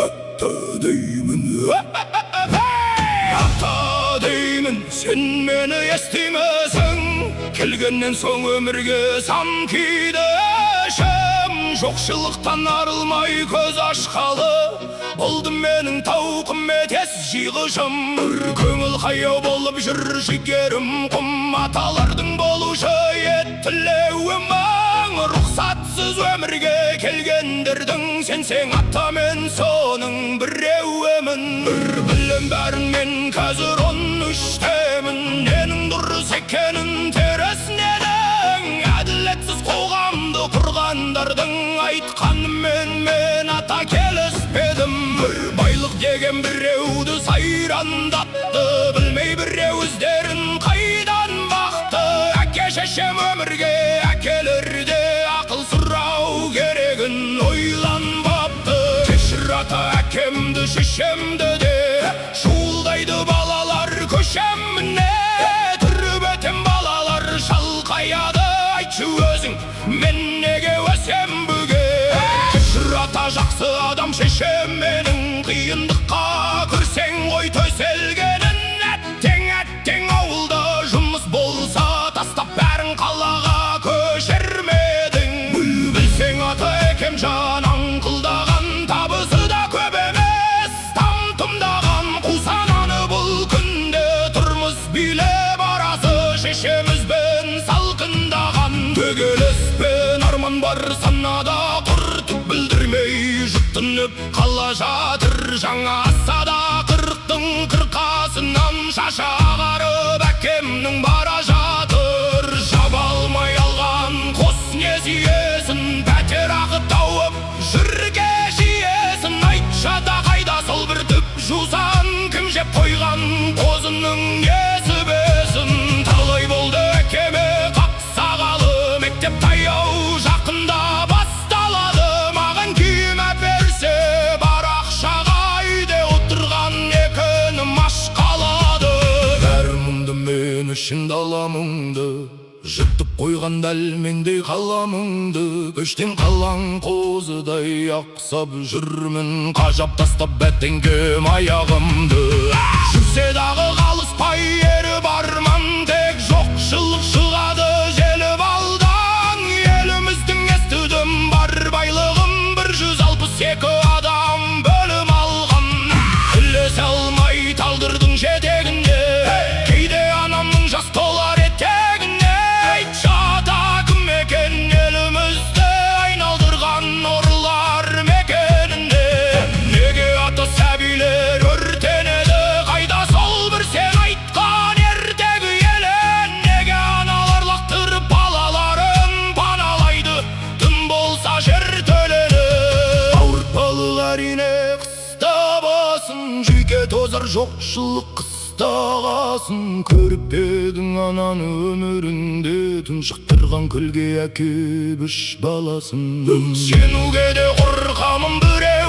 ата деймін, ата деймін, сен мені естімесің. Келгеннен соң өмірге сан күйдішім, жоқшылықтан арылмай көз ашқалы. Болдым менің тауқыме тез жиғышым, көңіл қаяу болып жүр жігерім құм. Аталардың болушы ет тілеуім мың, рұқсатсыз өмірге келгендердің сенсең ата, мен соның біреуімін. Білем бәрін мен қазір 13-темін, ненің дұрыс екенін теріс ненің. Әділетсіз қоғамды құрғандардың айтқанымен мен ата келіспедім. Байлық деген біреуді сайрандатты, білмей біреу іздерін қайдан бақты. Әке шешем өмірге әкелерде ақыл сұрау керегін ойланбапты. Кешір ата әкемді шешемді де, шуылдайды балалар көшеміне. Түріп өтем балалар шалқаяды, айтшы өзің мен неге өсем бүге. Кешір ата жақсы адам шешем менің, қиындыққа көрсең ғой төселгенін. Әттең ауылда жұмыс болса тастап бәрін қалаға көшермедің. Білсең ата әкем жан аңқылдаған, табысы да көп емес там-тұмдаған. Қусананы бұл күнде тұрмыс билеп арасы шешемізбен салқындаған. Төгелеспен арман бар санада, құртып білдірмей жұттынып қала жатыр. Жаңа асада 40-тың қырқасынан шаша ағарып әкемнің бара жатыр. Жаба алмай алған қос несиесін, пәтер ақы тауып жүрге жиесін. Айтшы да қайда сол бір түп жусан, кім жеп қойған қозының несі бесін. Талай болды әкеме қақсағалы, мектеп таяу жақында басталады. Маған киім әперсе бар ақшаға үйде отырған екінім аш қалады. Бәрі мұңды мен үшін даламыңды, жұттып қойған дәл мендей қаламыңды. Көштен қалаң қозыдай ақсап жүрмін, қажап тастап бәттеңкем аяғымды. Жүрсе дағы қалыспай еріп арман, тек жоқшылық шығады желіп алдан. Еліміздің естідім бар байлығым, 162 адам бөлім алған. Ілесе алмай талдырдың жетегіне, кейде анамның жас толар етегіне. Айтшы ата кім екен елімізді айналдырған ұрылар мекеніне. Неге ата сәбилер өртенеді, қайда сол бір сен айтқан ертегі елін. Неге аналар лақтырып балаларын паналайды, тым болса жер төленіп. Ауыртпалық әрине қыста басын, жүйке тозар жоқшылық қыстағасын. Көріп едің ананы өмірінде, тұншықтырған күлге әке 3 баласын. Сенуге де қорқамын біреу